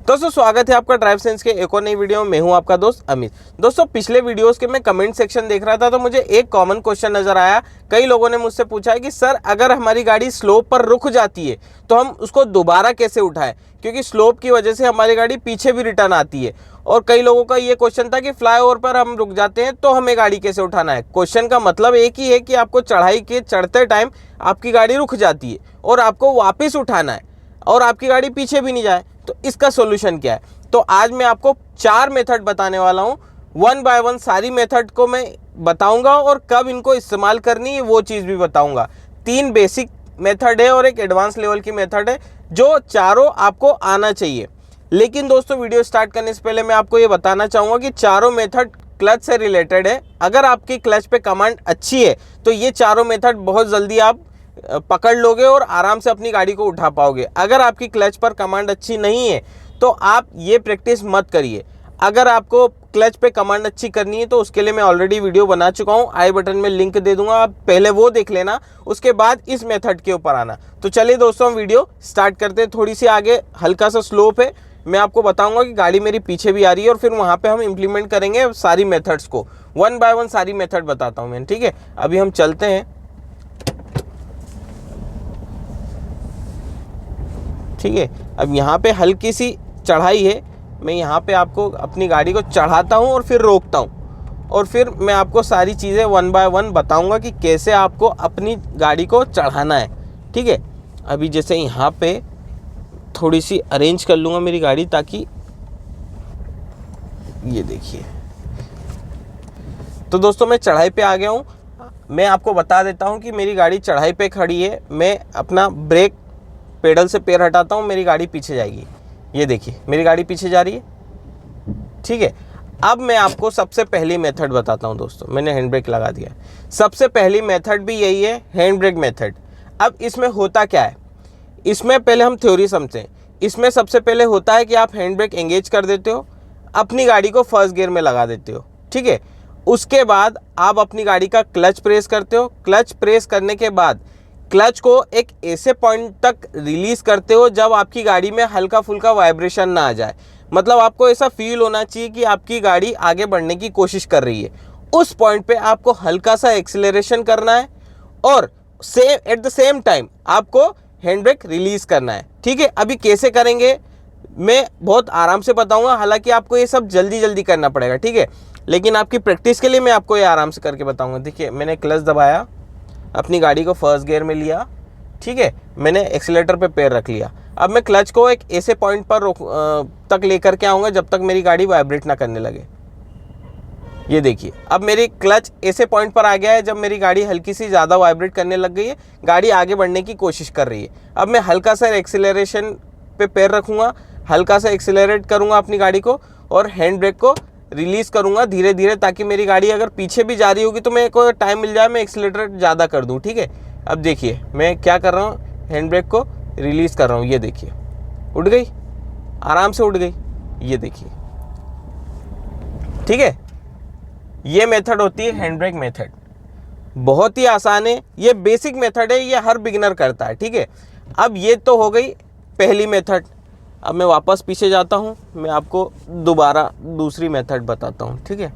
दोस्तों स्वागत है आपका ड्राइव सेंस के एक और नई वीडियो में। मैं हूं आपका दोस्त अमित। दोस्तों पिछले वीडियोस के मैं कमेंट सेक्शन देख रहा था तो मुझे एक कॉमन क्वेश्चन नजर आया। कई लोगों ने मुझसे पूछा है कि सर अगर हमारी गाड़ी स्लोप पर रुक जाती है तो हम उसको दोबारा कैसे उठाएं, क्योंकि स्लोप की वजह से हमारी गाड़ी पीछे भी रिटर्न आती है। और कई लोगों का ये क्वेश्चन था कि फ्लाईओवर पर हम रुक जाते हैं तो हमें गाड़ी कैसे उठाना है। क्वेश्चन का मतलब एक ही है कि आपको चढ़ाई के चढ़ते टाइम आपकी गाड़ी रुक जाती है और आपको वापस उठाना है और आपकी गाड़ी पीछे भी नहीं जाए, तो इसका सॉल्यूशन क्या है। तो आज मैं आपको 4 मेथड बताने वाला हूं। 1 बाय 1 सारी मेथड को मैं बताऊंगा और कब इनको इस्तेमाल करनी है वो चीज़ भी बताऊंगा। 3 बेसिक मेथड है और एक एडवांस लेवल की मेथड है जो चारों आपको आना चाहिए। लेकिन दोस्तों वीडियो स्टार्ट करने से पहले मैं आपको ये बताना चाहूँगा कि चारों मेथड क्लच से रिलेटेड है। अगर आपकी क्लच पे कमांड अच्छी है तो ये चारों मेथड बहुत जल्दी आप पकड़ लोगे और आराम से अपनी गाड़ी को उठा पाओगे। अगर आपकी क्लच पर कमांड अच्छी नहीं है तो आप ये प्रैक्टिस मत करिए। अगर आपको क्लच पे कमांड अच्छी करनी है तो उसके लिए मैं ऑलरेडी वीडियो बना चुका हूँ, आई बटन में लिंक दे दूंगा, आप पहले वो देख लेना, उसके बाद इस मेथड के ऊपर आना। तो चलिए दोस्तों हम वीडियो स्टार्ट करते हैं। थोड़ी सी आगे हल्का सा स्लोप है, मैं आपको बताऊंगा कि गाड़ी मेरी पीछे भी आ रही है और फिर वहाँ पे हम इम्प्लीमेंट करेंगे सारी मेथड्स को। 1 बाय 1 सारी मेथड बताता हूँ मैं, ठीक है। अभी हम चलते हैं, ठीक है। अब यहाँ पे हल्की सी चढ़ाई है, मैं यहाँ पे आपको अपनी गाड़ी को चढ़ाता हूँ और फिर रोकता हूँ और फिर मैं आपको सारी चीज़ें 1 बाय 1 बताऊँगा कि कैसे आपको अपनी गाड़ी को चढ़ाना है, ठीक है। अभी जैसे यहाँ पे थोड़ी सी अरेंज कर लूँगा मेरी गाड़ी, ताकि ये देखिए। तो दोस्तों मैं चढ़ाई पे आ गया हूँ। मैं आपको बता देता हूँ कि मेरी गाड़ी चढ़ाई पे खड़ी है। मैं अपना ब्रेक पेडल से पैर हटाता हूँ, मेरी गाड़ी पीछे जाएगी। ये देखिए मेरी गाड़ी पीछे जा रही है, ठीक है। अब मैं आपको सबसे पहली मेथड बताता हूँ दोस्तों। मैंने हैंड ब्रेक लगा दिया। सबसे पहली मेथड भी यही है, हैंड ब्रेक मेथड। अब इसमें होता क्या है, इसमें पहले हम थ्योरी समझें। इसमें सबसे पहले होता है कि आप हैंड ब्रेक एंगेज कर देते हो, अपनी गाड़ी को फर्स्ट गियर में लगा देते हो, ठीक है। उसके बाद आप अपनी गाड़ी का क्लच प्रेस करते हो। क्लच प्रेस करने के बाद क्लच को एक ऐसे पॉइंट तक रिलीज करते हो जब आपकी गाड़ी में हल्का फुल्का वाइब्रेशन ना आ जाए। मतलब आपको ऐसा फील होना चाहिए कि आपकी गाड़ी आगे बढ़ने की कोशिश कर रही है। उस पॉइंट पे आपको हल्का सा एक्सीलरेशन करना है और एट द सेम टाइम आपको हैंड ब्रेक रिलीज करना है, ठीक है। अभी कैसे करेंगे मैं बहुत आराम से बताऊंगा, हालांकि आपको ये सब जल्दी जल्दी करना पड़ेगा, ठीक है। लेकिन आपकी प्रैक्टिस के लिए मैं आपको ये आराम से करके बताऊंगा। देखिए मैंने क्लच दबाया, अपनी गाड़ी को फर्स्ट गियर में लिया, ठीक है। मैंने एक्सीलेटर पे पैर रख लिया। अब मैं क्लच को एक ऐसे पॉइंट पर तक लेकर के आऊँगा जब तक मेरी गाड़ी वाइब्रेट ना करने लगे। ये देखिए अब मेरी क्लच ऐसे पॉइंट पर आ गया है जब मेरी गाड़ी हल्की सी ज़्यादा वाइब्रेट करने लग गई है, गाड़ी आगे बढ़ने की कोशिश कर रही है। अब मैं हल्का सा एक्सीलरेशन पे पैर रखूँगा, हल्का सा एक्सीलरेट करूँगा अपनी गाड़ी को और हैंड ब्रेक को रिलीज़ करूँगा धीरे धीरे, ताकि मेरी गाड़ी अगर पीछे भी जा रही होगी तो मेरे को टाइम मिल जाए, मैं एक्सीलरेटर ज़्यादा कर दूँ, ठीक है। अब देखिए मैं क्या कर रहा हूँ, हैंड ब्रेक को रिलीज़ कर रहा हूँ। ये देखिए उड़ गई, आराम से उड़ गई, ये देखिए, ठीक है। ये मेथड होती है हैंड ब्रेक मेथड। बहुत ही आसान है, ये बेसिक मेथड है, ये हर बिगिनर करता है, ठीक है। अब ये तो हो गई पहली मेथड। अब मैं वापस पीछे जाता हूँ, मैं आपको दोबारा दूसरी मेथड बताता हूँ, ठीक है।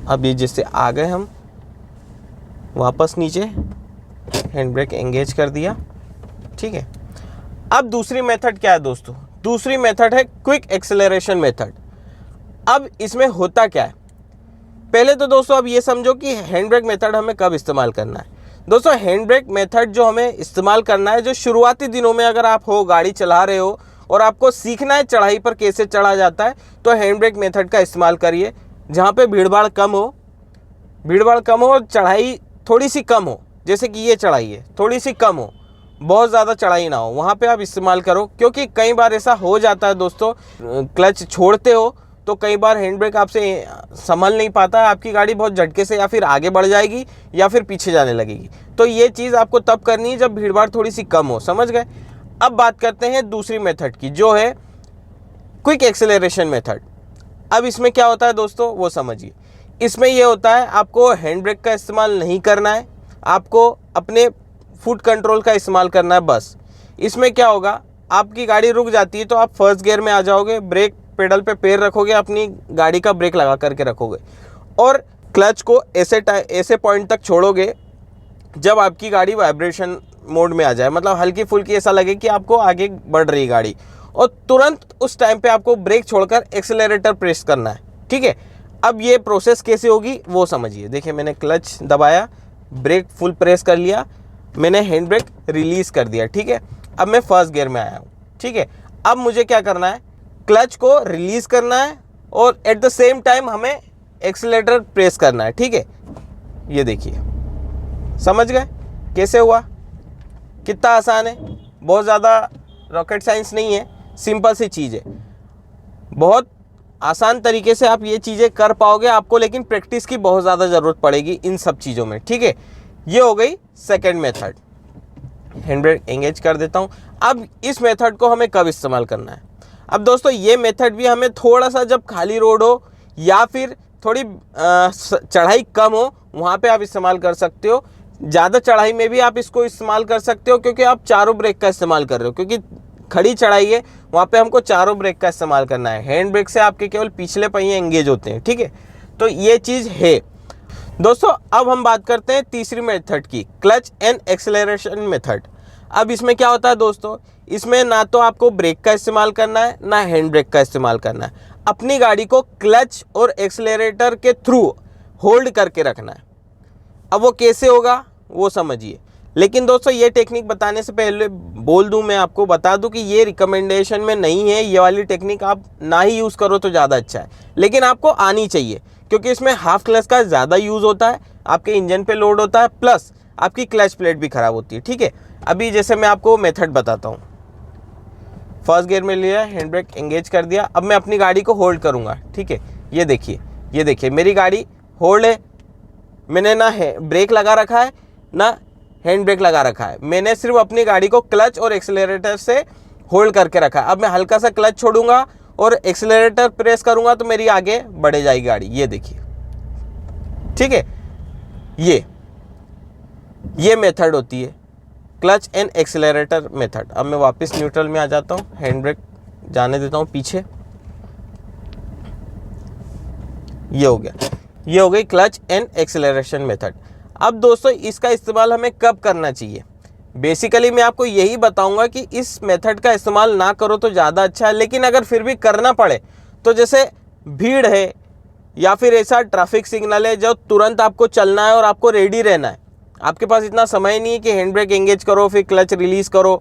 अब ये जैसे आ गए हम वापस नीचे, हैंड ब्रेक एंगेज कर दिया, ठीक है। अब दूसरी मेथड क्या है दोस्तों, दूसरी मेथड है क्विक एक्सेलरेशन मेथड। अब इसमें होता क्या है, पहले तो दोस्तों अब ये समझो कि हैंड ब्रेक मेथड हमें कब इस्तेमाल करना है। दोस्तों हैंड ब्रेक मेथड जो हमें इस्तेमाल करना है, जो शुरुआती दिनों में अगर आप हो गाड़ी चला रहे हो और आपको सीखना है चढ़ाई पर कैसे चढ़ा जाता है, तो हैंड ब्रेक मेथड का इस्तेमाल करिए। जहाँ पे भीड़ भाड़ कम हो, और चढ़ाई थोड़ी सी कम हो, जैसे कि ये चढ़ाई है थोड़ी सी कम हो, बहुत ज़्यादा चढ़ाई ना हो, वहाँ पे आप इस्तेमाल करो। क्योंकि कई बार ऐसा हो जाता है दोस्तों, क्लच छोड़ते हो तो कई बार हैंड ब्रेक आपसे संभल नहीं पाता है, आपकी गाड़ी बहुत झटके से या फिर आगे बढ़ जाएगी या फिर पीछे जाने लगेगी। तो ये चीज़ आपको तब करनी है जब भीड़ भाड़ थोड़ी सी कम हो, समझ गए। अब बात करते हैं दूसरी मेथड की, जो है क्विक एक्सेलरेशन मेथड। अब इसमें क्या होता है दोस्तों वो समझिए। इसमें यह होता है आपको हैंड ब्रेक का इस्तेमाल नहीं करना है, आपको अपने फुट कंट्रोल का इस्तेमाल करना है बस। इसमें क्या होगा, आपकी गाड़ी रुक जाती है तो आप फर्स्ट गियर में आ जाओगे, ब्रेक पेडल पे पैर रखोगे, अपनी गाड़ी का ब्रेक लगा करके रखोगे और क्लच को ऐसे पॉइंट तक छोड़ोगे जब आपकी गाड़ी वाइब्रेशन मोड में आ जाए, मतलब हल्की फुल्की ऐसा लगे कि आपको आगे बढ़ रही गाड़ी, और तुरंत उस टाइम पे आपको ब्रेक छोड़कर एक्सेलरेटर प्रेस करना है। ठीक है, अब ये प्रोसेस कैसे होगी वो समझिए। देखिए मैंने क्लच दबाया, ब्रेक फुल प्रेस कर लिया, मैंने हैंड ब्रेक रिलीज़ कर दिया। ठीक है, अब मैं फर्स्ट गियर में आया हूँ। ठीक है, अब मुझे क्या करना है, क्लच को रिलीज़ करना है और एट द सेम टाइम हमें एक्सेलरेटर प्रेस करना है। ठीक है, ये देखिए, समझ गए कैसे हुआ? कितना आसान है, बहुत ज़्यादा रॉकेट साइंस नहीं है, सिंपल सी चीज़ है। बहुत आसान तरीके से आप ये चीज़ें कर पाओगे, आपको लेकिन प्रैक्टिस की बहुत ज़्यादा ज़रूरत पड़ेगी इन सब चीज़ों में। ठीक है, ये हो गई second method. Hand brake engage कर देता हूँ। अब इस मेथड को हमें कब इस्तेमाल करना है? अब दोस्तों ये मेथड भी हमें थोड़ा सा जब खाली रोड हो या फिर थोड़ी चढ़ाई कम हो वहाँ पे आप इस्तेमाल कर सकते हो। ज़्यादा चढ़ाई में भी आप इसको इस्तेमाल कर सकते हो क्योंकि आप चारों ब्रेक का इस्तेमाल कर रहे हो, क्योंकि खड़ी चढ़ाई है वहाँ पे हमको चारों ब्रेक का इस्तेमाल करना है। हैंड ब्रेक से आपके केवल पिछले पहिए एंगेज होते हैं। ठीक है, तो ये चीज़ है दोस्तों। अब हम बात करते हैं तीसरी मेथड की, क्लच एंड एक्सेलरेशन मेथड। अब इसमें क्या होता है दोस्तों, इसमें ना तो आपको ब्रेक का इस्तेमाल करना है ना हैंड ब्रेक का इस्तेमाल करना है, अपनी गाड़ी को क्लच और एक्सेलरेटर के थ्रू होल्ड करके रखना है। अब वो कैसे होगा वो समझिए, लेकिन दोस्तों ये टेक्निक बताने से पहले बोल दूं, मैं आपको बता दूं कि ये रिकमेंडेशन में नहीं है। ये वाली टेक्निक आप ना ही यूज़ करो तो ज़्यादा अच्छा है, लेकिन आपको आनी चाहिए क्योंकि इसमें हाफ क्लच का ज़्यादा यूज़ होता है, आपके इंजन पे लोड होता है, प्लस आपकी क्लच प्लेट भी ख़राब होती है। ठीक है, अभी जैसे मैं आपको मेथड बताता हूँ। फर्स्ट गियर में लिया, हैंड ब्रेक एंगेज कर दिया, अब मैं अपनी गाड़ी को होल्ड करूँगा। ठीक है, ये देखिए मेरी गाड़ी होल्ड है, मैंने ना ब्रेक लगा रखा है ना हैंड ब्रेक लगा रखा है, मैंने सिर्फ अपनी गाड़ी को क्लच और एक्सेलरेटर से होल्ड करके रखा है। अब मैं हल्का सा क्लच छोड़ूंगा और एक्सेलरेटर प्रेस करूंगा तो मेरी आगे बढ़े जाएगी गाड़ी, ये देखिए। ठीक है, ये मेथड होती है क्लच एंड एक्सेलरेटर मेथड। अब मैं वापस न्यूट्रल में आ जाता हूँ, हैंड ब्रेक जाने देता हूँ पीछे, ये हो गया, ये हो गई क्लच एंड एक्सेलरेशन मेथड। अब दोस्तों इसका इस्तेमाल हमें कब करना चाहिए? बेसिकली मैं आपको यही बताऊंगा कि इस मेथड का इस्तेमाल ना करो तो ज़्यादा अच्छा है, लेकिन अगर फिर भी करना पड़े तो जैसे भीड़ है या फिर ऐसा ट्रैफिक सिग्नल है जो तुरंत आपको चलना है और आपको रेडी रहना है, आपके पास इतना समय नहीं है कि हैंड ब्रेक एंगेज करो फिर क्लच रिलीज़ करो,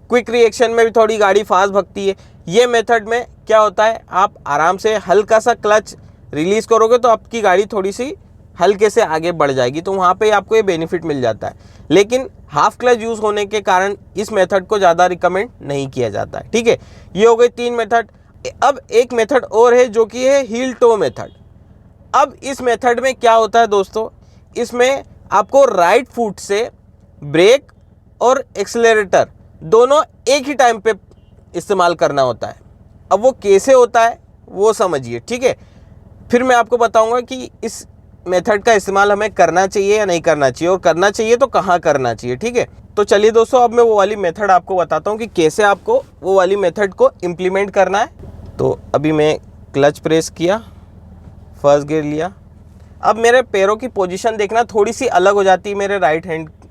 क्विक रिएक्शन में भी थोड़ी गाड़ी फास्ट भगती है। ये मेथड में क्या होता है, आप आराम से हल्का सा क्लच रिलीज़ करोगे तो आपकी गाड़ी थोड़ी सी हल्के से आगे बढ़ जाएगी, तो वहाँ पे आपको ये बेनिफिट मिल जाता है। लेकिन हाफ क्लच यूज़ होने के कारण इस मेथड को ज़्यादा रिकमेंड नहीं किया जाता है। ठीक है, ये हो गई 3 मेथड। अब एक मेथड और है जो कि है हील टो मेथड। अब इस मेथड में क्या होता है दोस्तों, इसमें आपको राइट फुट से ब्रेक और एक्सेलरेटर दोनों एक ही टाइम पे इस्तेमाल करना होता है। अब वो कैसे होता है वो समझिए। ठीक है, फिर मैं आपको बताऊंगा कि इस मेथड का इस्तेमाल हमें करना चाहिए या नहीं करना चाहिए, और करना चाहिए तो कहाँ करना चाहिए। ठीक है, तो चलिए दोस्तों अब मैं वो वाली मेथड आपको बताता हूँ कि कैसे आपको वो वाली मेथड को इम्प्लीमेंट करना है। तो अभी मैं क्लच प्रेस किया, फर्स्ट गियर लिया, अब मेरे पैरों की पोजीशन देखना थोड़ी सी अलग हो जाती है, मेरे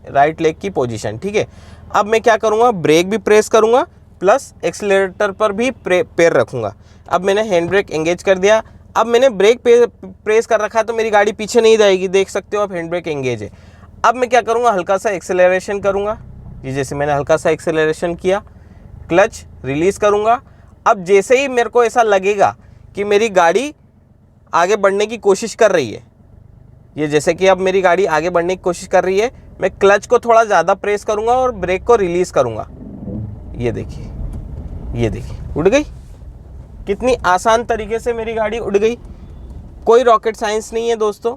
राइट लेग की पोजीशन। ठीक है, अब मैं क्या करूँगा, ब्रेक भी प्रेस करूँगा प्लस एक्सेलरेटर पर भी पैर रखूँगा। अब मैंने हैंड ब्रेक एंगेज कर दिया, अब मैंने ब्रेक प्रेस कर रखा है तो मेरी गाड़ी पीछे नहीं जाएगी, देख सकते हो आप हैंड ब्रेक एंगेज है। अब मैं क्या करूँगा, हल्का सा एक्सेलरेशन करूँगा, ये जैसे मैंने हल्का सा एक्सेलरेशन किया, क्लच रिलीज़ करूँगा। अब जैसे ही मेरे को ऐसा लगेगा कि मेरी गाड़ी आगे बढ़ने की कोशिश कर रही है, ये जैसे कि अब मेरी गाड़ी आगे बढ़ने की कोशिश कर रही है, मैं क्लच को थोड़ा ज़्यादा प्रेस करूँगा और ब्रेक को रिलीज़ करूँगा। ये देखिए उड़ गई, कितनी आसान तरीके से मेरी गाड़ी उड़ गई। कोई रॉकेट साइंस नहीं है दोस्तों,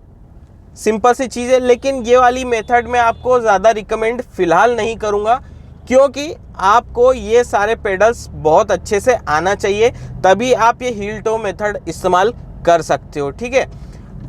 सिंपल सी चीज़ है। लेकिन ये वाली मेथड मैं आपको ज़्यादा रिकमेंड फ़िलहाल नहीं करूँगा, क्योंकि आपको ये सारे पेडल्स बहुत अच्छे से आना चाहिए, तभी आप ये हील टो मेथड इस्तेमाल कर सकते हो। ठीक है,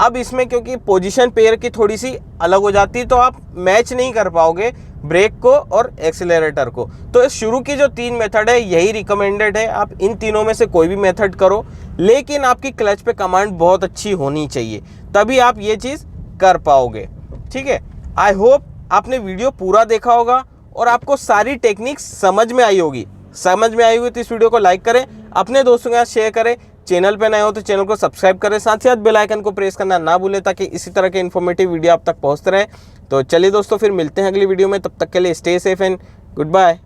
अब इसमें क्योंकि पोजीशन पैर की थोड़ी सी अलग हो जाती है तो आप मैच नहीं कर पाओगे, ब्रेक को और एक्सीलरेटर को। तो शुरू की जो 3 मेथड है यही रिकमेंडेड है, आप इन तीनों में से कोई भी मेथड करो, लेकिन आपकी क्लच पे कमांड बहुत अच्छी होनी चाहिए, तभी आप ये चीज़ कर पाओगे। ठीक है, आई होप आपने वीडियो पूरा देखा होगा और आपको सारी टेक्निक समझ में आई होगी। समझ में आई होगी तो इस वीडियो को लाइक करें, अपने दोस्तों के साथ शेयर करें, चैनल पे नए हो तो चैनल को सब्सक्राइब करें, साथ ही साथ बेल आइकन को प्रेस करना ना भूलें ताकि इसी तरह के इन्फॉर्मेटिव वीडियो आप तक पहुंचते रहे। तो चलिए दोस्तों, फिर मिलते हैं अगली वीडियो में, तब तक के लिए stay safe and good bye.